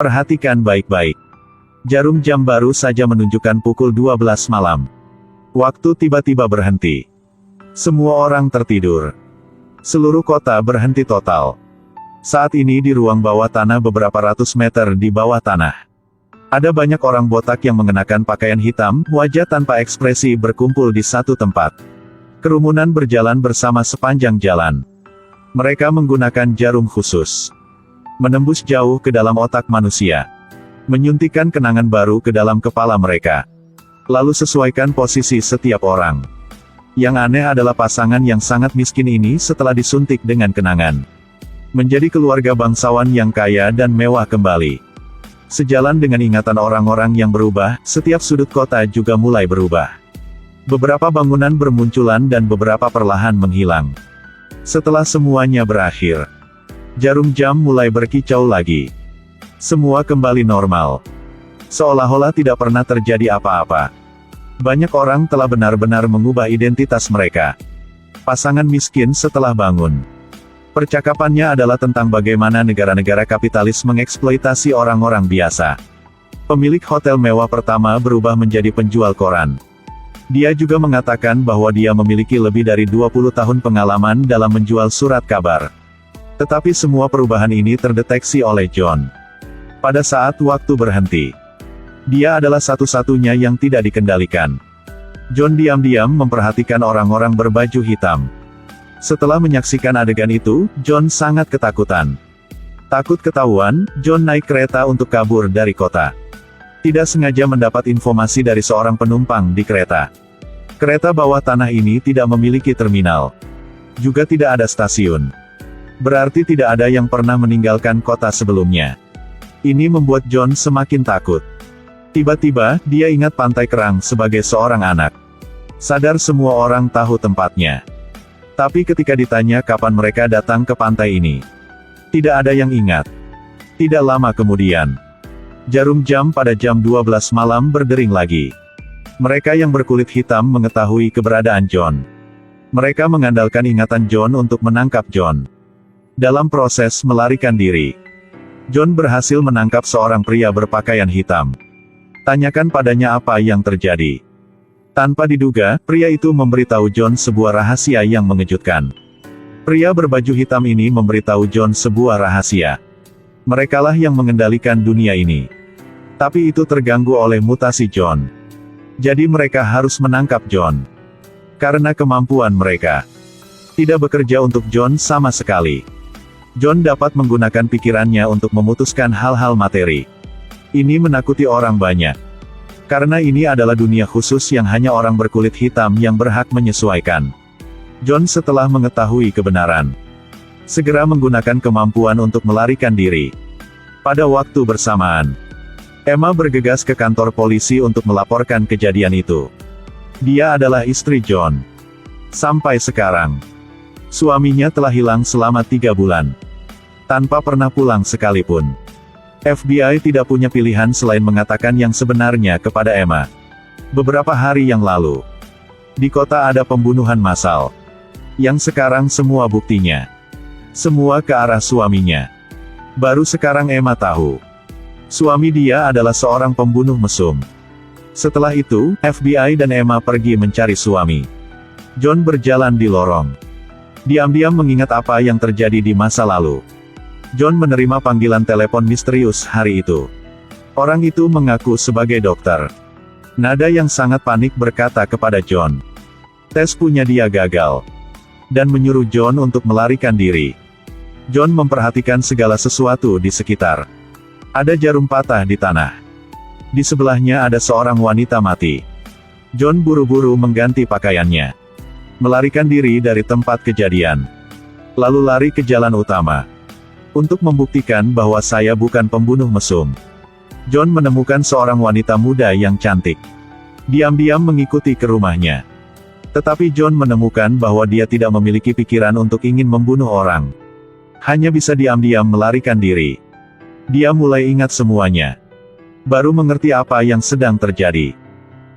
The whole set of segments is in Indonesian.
Perhatikan baik-baik. Jarum jam baru saja menunjukkan pukul 12 malam. Waktu tiba-tiba berhenti. Semua orang tertidur. Seluruh kota berhenti total. Saat ini di ruang bawah tanah beberapa ratus meter di bawah tanah. Ada banyak orang botak yang mengenakan pakaian hitam, wajah tanpa ekspresi berkumpul di satu tempat. Kerumunan berjalan bersama sepanjang jalan. Mereka menggunakan jarum khusus. Menembus jauh ke dalam otak manusia. Menyuntikkan kenangan baru ke dalam kepala mereka. Lalu sesuaikan posisi setiap orang. Yang aneh adalah pasangan yang sangat miskin ini setelah disuntik dengan kenangan. Menjadi keluarga bangsawan yang kaya dan mewah kembali. Sejalan dengan ingatan orang-orang yang berubah, setiap sudut kota juga mulai berubah. Beberapa bangunan bermunculan dan beberapa perlahan menghilang. Setelah semuanya berakhir, jarum jam mulai berkicau lagi. Semua kembali normal. Seolah-olah tidak pernah terjadi apa-apa. Banyak orang telah benar-benar mengubah identitas mereka. Pasangan miskin setelah bangun. Percakapannya adalah tentang bagaimana negara-negara kapitalis mengeksploitasi orang-orang biasa. Pemilik hotel mewah pertama berubah menjadi penjual koran. Dia juga mengatakan bahwa dia memiliki lebih dari 20 tahun pengalaman dalam menjual surat kabar. Tetapi semua perubahan ini terdeteksi oleh John. Pada saat waktu berhenti. Dia adalah satu-satunya yang tidak dikendalikan. John diam-diam memperhatikan orang-orang berbaju hitam. Setelah menyaksikan adegan itu, John sangat ketakutan. Takut ketahuan, John naik kereta untuk kabur dari kota. Tidak sengaja mendapat informasi dari seorang penumpang di kereta. Kereta bawah tanah ini tidak memiliki terminal. Juga tidak ada stasiun. Berarti tidak ada yang pernah meninggalkan kota sebelumnya. Ini membuat John semakin takut. Tiba-tiba, dia ingat Pantai Kerang sebagai seorang anak. Sadar semua orang tahu tempatnya. Tapi ketika ditanya kapan mereka datang ke pantai ini, tidak ada yang ingat. Tidak lama kemudian, jarum jam pada jam 12 malam berdering lagi. Mereka yang berkulit hitam mengetahui keberadaan John. Mereka mengandalkan ingatan John untuk menangkap John. Dalam proses melarikan diri, John berhasil menangkap seorang pria berpakaian hitam. Tanyakan padanya apa yang terjadi. Tanpa diduga, pria itu memberitahu John sebuah rahasia yang mengejutkan. Pria berbaju hitam ini memberitahu John sebuah rahasia. Merekalah yang mengendalikan dunia ini. Tapi itu terganggu oleh mutasi John. Jadi mereka harus menangkap John. Karena kemampuan mereka tidak bekerja untuk John sama sekali. John dapat menggunakan pikirannya untuk memutuskan hal-hal materi. Ini menakuti orang banyak. Karena ini adalah dunia khusus yang hanya orang berkulit hitam yang berhak menyesuaikan. John setelah mengetahui kebenaran, segera menggunakan kemampuan untuk melarikan diri. Pada waktu bersamaan, Emma bergegas ke kantor polisi untuk melaporkan kejadian itu. Dia adalah istri John. Sampai sekarang, suaminya telah hilang selama 3 bulan. Tanpa pernah pulang sekalipun. FBI tidak punya pilihan selain mengatakan yang sebenarnya kepada Emma. Beberapa hari yang lalu, di kota ada pembunuhan massal. Yang sekarang semua buktinya. Semua ke arah suaminya. Baru sekarang Emma tahu. Suami dia adalah seorang pembunuh mesum. Setelah itu, FBI dan Emma pergi mencari suami. John berjalan di lorong. Diam-diam mengingat apa yang terjadi di masa lalu. John menerima panggilan telepon misterius hari itu. Orang itu mengaku sebagai dokter. Nada yang sangat panik berkata kepada John. Tes punya dia gagal. Dan menyuruh John untuk melarikan diri. John memperhatikan segala sesuatu di sekitar. Ada jarum patah di tanah. Di sebelahnya ada seorang wanita mati. John buru-buru mengganti pakaiannya. Melarikan diri dari tempat kejadian. Lalu lari ke jalan utama. Untuk membuktikan bahwa saya bukan pembunuh mesum. John menemukan seorang wanita muda yang cantik. Diam-diam mengikuti ke rumahnya. Tetapi John menemukan bahwa dia tidak memiliki pikiran untuk ingin membunuh orang. Hanya bisa diam-diam melarikan diri. Dia mulai ingat semuanya. Baru mengerti apa yang sedang terjadi.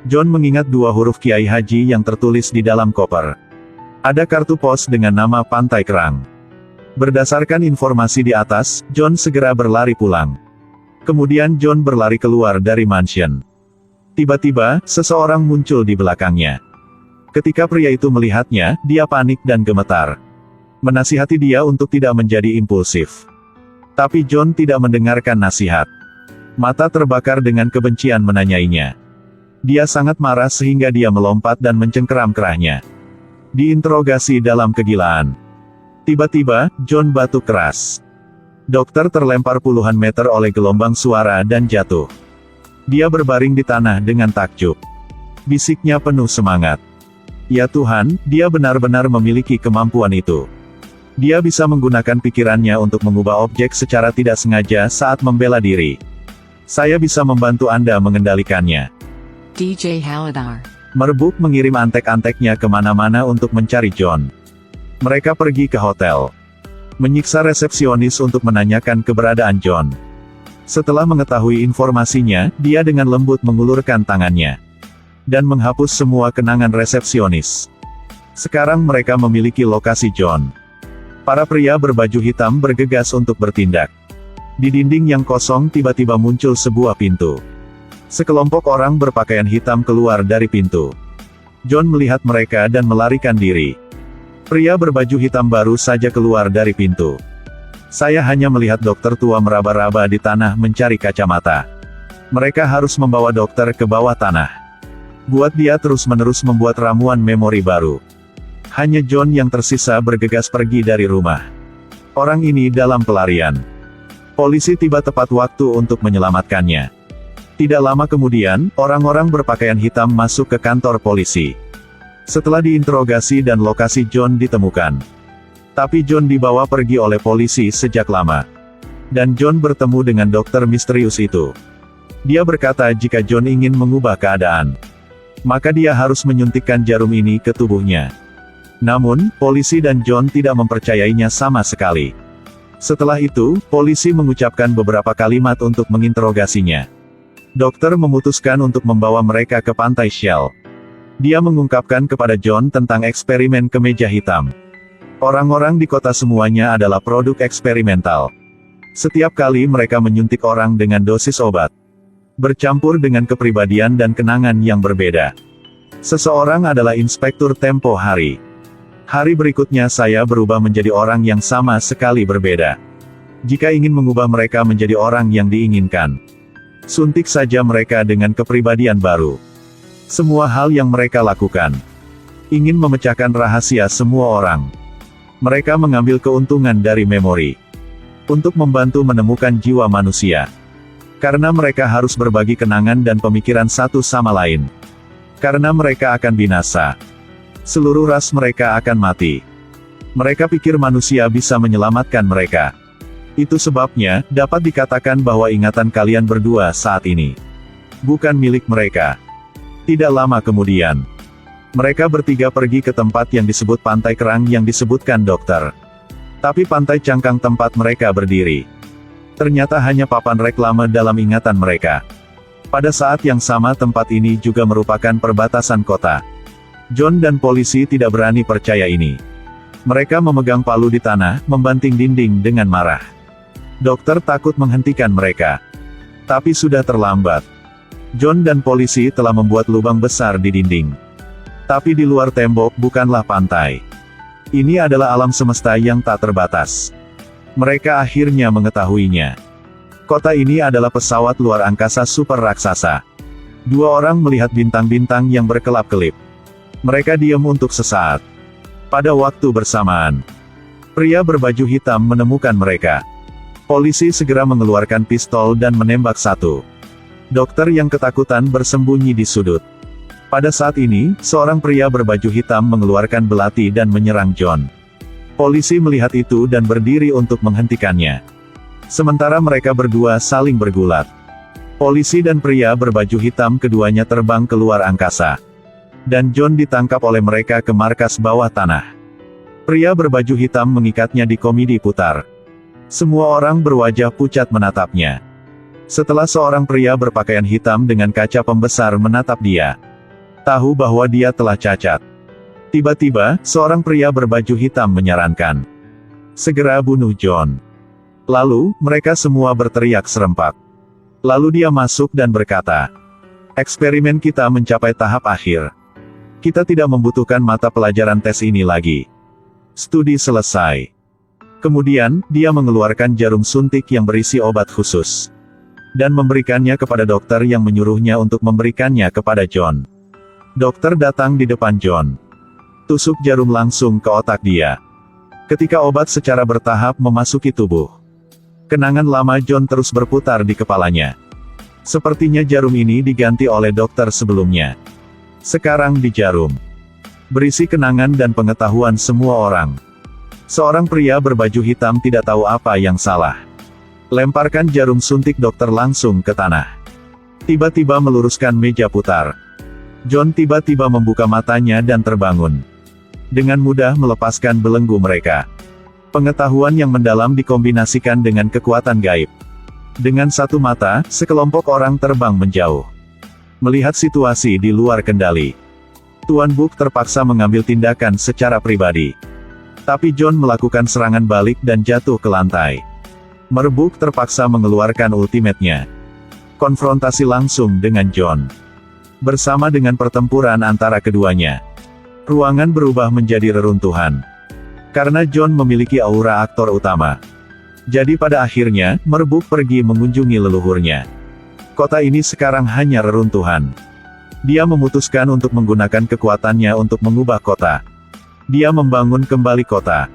John mengingat 2 huruf Kiai Haji yang tertulis di dalam koper. Ada kartu pos dengan nama Pantai Kerang. Berdasarkan informasi di atas, John segera berlari pulang. Kemudian John berlari keluar dari mansion. Tiba-tiba, seseorang muncul di belakangnya. Ketika pria itu melihatnya, dia panik dan gemetar. Menasihati dia untuk tidak menjadi impulsif. Tapi John tidak mendengarkan nasihat. Mata terbakar dengan kebencian menanyainya. Dia sangat marah sehingga dia melompat dan mencengkeram kerahnya. Diinterogasi dalam kegilaan. Tiba-tiba, John batuk keras. Dokter terlempar puluhan meter oleh gelombang suara dan jatuh. Dia berbaring di tanah dengan takjub. Bisiknya penuh semangat. Ya Tuhan, dia benar-benar memiliki kemampuan itu. Dia bisa menggunakan pikirannya untuk mengubah objek secara tidak sengaja saat membela diri. Saya bisa membantu Anda mengendalikannya. DJ Haladar. Merbuk mengirim antek-anteknya kemana-mana untuk mencari John. Mereka pergi ke hotel. Menyiksa resepsionis untuk menanyakan keberadaan John. Setelah mengetahui informasinya, dia dengan lembut mengulurkan tangannya. Dan menghapus semua kenangan resepsionis. Sekarang mereka memiliki lokasi John. Para pria berbaju hitam bergegas untuk bertindak. Di dinding yang kosong tiba-tiba muncul sebuah pintu. Sekelompok orang berpakaian hitam keluar dari pintu. John melihat mereka dan melarikan diri. Pria berbaju hitam baru saja keluar dari pintu. Saya hanya melihat dokter tua meraba-raba di tanah mencari kacamata. Mereka harus membawa dokter ke bawah tanah. Buat dia terus-menerus membuat ramuan memori baru. Hanya John yang tersisa bergegas pergi dari rumah. Orang ini dalam pelarian. Polisi tiba tepat waktu untuk menyelamatkannya. Tidak lama kemudian, orang-orang berpakaian hitam masuk ke kantor polisi. Setelah diinterogasi dan lokasi John ditemukan. Tapi John dibawa pergi oleh polisi sejak lama. Dan John bertemu dengan dokter misterius itu. Dia berkata jika John ingin mengubah keadaan, maka dia harus menyuntikkan jarum ini ke tubuhnya. Namun, polisi dan John tidak mempercayainya sama sekali. Setelah itu, polisi mengucapkan beberapa kalimat untuk menginterogasinya. Dokter memutuskan untuk membawa mereka ke pantai Shell. Dia mengungkapkan kepada John tentang eksperimen kemeja hitam. Orang-orang di kota semuanya adalah produk eksperimental. Setiap kali mereka menyuntik orang dengan dosis obat, bercampur dengan kepribadian dan kenangan yang berbeda. Seseorang adalah inspektur tempo hari. Hari berikutnya saya berubah menjadi orang yang sama sekali berbeda. Jika ingin mengubah mereka menjadi orang yang diinginkan, suntik saja mereka dengan kepribadian baru. Semua hal yang mereka lakukan, ingin memecahkan rahasia semua orang. Mereka mengambil keuntungan dari memori, untuk membantu menemukan jiwa manusia. Karena mereka harus berbagi kenangan dan pemikiran satu sama lain. Karena mereka akan binasa. Seluruh ras mereka akan mati. Mereka pikir manusia bisa menyelamatkan mereka. Itu sebabnya, dapat dikatakan bahwa ingatan kalian berdua saat ini bukan milik mereka. Tidak lama kemudian, mereka bertiga pergi ke tempat yang disebut Pantai Kerang yang disebutkan dokter. Tapi pantai cangkang tempat mereka berdiri, ternyata hanya papan reklame dalam ingatan mereka. Pada saat yang sama tempat ini juga merupakan perbatasan kota. John dan polisi tidak berani percaya ini. Mereka memegang palu di tanah, membanting dinding dengan marah. Dokter takut menghentikan mereka. Tapi sudah terlambat. John dan polisi telah membuat lubang besar di dinding. Tapi di luar tembok bukanlah pantai. Ini adalah alam semesta yang tak terbatas. Mereka akhirnya mengetahuinya. Kota ini adalah pesawat luar angkasa super raksasa. Dua orang melihat bintang-bintang yang berkelap-kelip. Mereka diam untuk sesaat. Pada waktu bersamaan, pria berbaju hitam menemukan mereka. Polisi segera mengeluarkan pistol dan menembak satu. Dokter yang ketakutan bersembunyi di sudut. Pada saat ini, seorang pria berbaju hitam mengeluarkan belati dan menyerang John. Polisi melihat itu dan berdiri untuk menghentikannya. Sementara mereka berdua saling bergulat. Polisi dan pria berbaju hitam keduanya terbang keluar angkasa. Dan John ditangkap oleh mereka ke markas bawah tanah. Pria berbaju hitam mengikatnya di komedi putar. Semua orang berwajah pucat menatapnya. Setelah seorang pria berpakaian hitam dengan kaca pembesar menatap dia, tahu bahwa dia telah cacat. Tiba-tiba, seorang pria berbaju hitam menyarankan, segera bunuh John. Lalu, mereka semua berteriak serempak. Lalu dia masuk dan berkata, eksperimen kita mencapai tahap akhir. Kita tidak membutuhkan mata pelajaran tes ini lagi. Studi selesai. Kemudian, dia mengeluarkan jarum suntik yang berisi obat khusus. Dan memberikannya kepada dokter yang menyuruhnya untuk memberikannya kepada John. Dokter datang di depan John. Tusuk jarum langsung ke otak dia. Ketika obat secara bertahap memasuki tubuh, kenangan lama John terus berputar di kepalanya. Sepertinya jarum ini diganti oleh dokter sebelumnya. Sekarang di jarum berisi kenangan dan pengetahuan semua orang. Seorang pria berbaju hitam tidak tahu apa yang salah. Lemparkan jarum suntik dokter langsung ke tanah. Tiba-tiba meluruskan meja putar. John tiba-tiba membuka matanya dan terbangun. Dengan mudah melepaskan belenggu mereka. Pengetahuan yang mendalam dikombinasikan dengan kekuatan gaib. Dengan satu mata, sekelompok orang terbang menjauh. Melihat situasi di luar kendali, Tuan Book terpaksa mengambil tindakan secara pribadi. Tapi John melakukan serangan balik dan jatuh ke lantai. Merbuk terpaksa mengeluarkan ultimate-nya. Konfrontasi langsung dengan John. Bersama dengan pertempuran antara keduanya, ruangan berubah menjadi reruntuhan. Karena John memiliki aura aktor utama. Jadi pada akhirnya, Merbuk pergi mengunjungi leluhurnya. Kota ini sekarang hanya reruntuhan. Dia memutuskan untuk menggunakan kekuatannya untuk mengubah kota. Dia membangun kembali kota.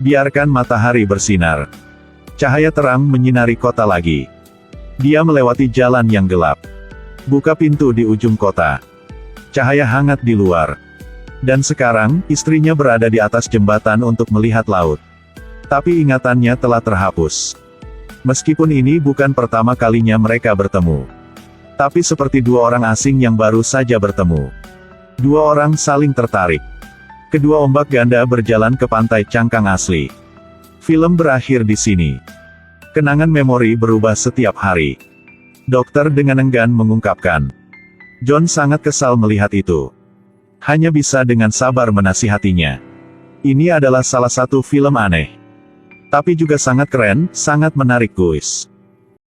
Biarkan matahari bersinar. Cahaya terang menyinari kota lagi. Dia melewati jalan yang gelap. Buka pintu di ujung kota. Cahaya hangat di luar. Dan sekarang, istrinya berada di atas jembatan untuk melihat laut. Tapi ingatannya telah terhapus. Meskipun ini bukan pertama kalinya mereka bertemu. Tapi seperti dua orang asing yang baru saja bertemu. Dua orang saling tertarik. Kedua ombak ganda berjalan ke pantai cangkang asli. Film berakhir di sini. Kenangan memori berubah setiap hari. Dokter dengan enggan mengungkapkan. John sangat kesal melihat itu. Hanya bisa dengan sabar menasihatinya. Ini adalah salah satu film aneh. Tapi juga sangat keren, sangat menarik guys.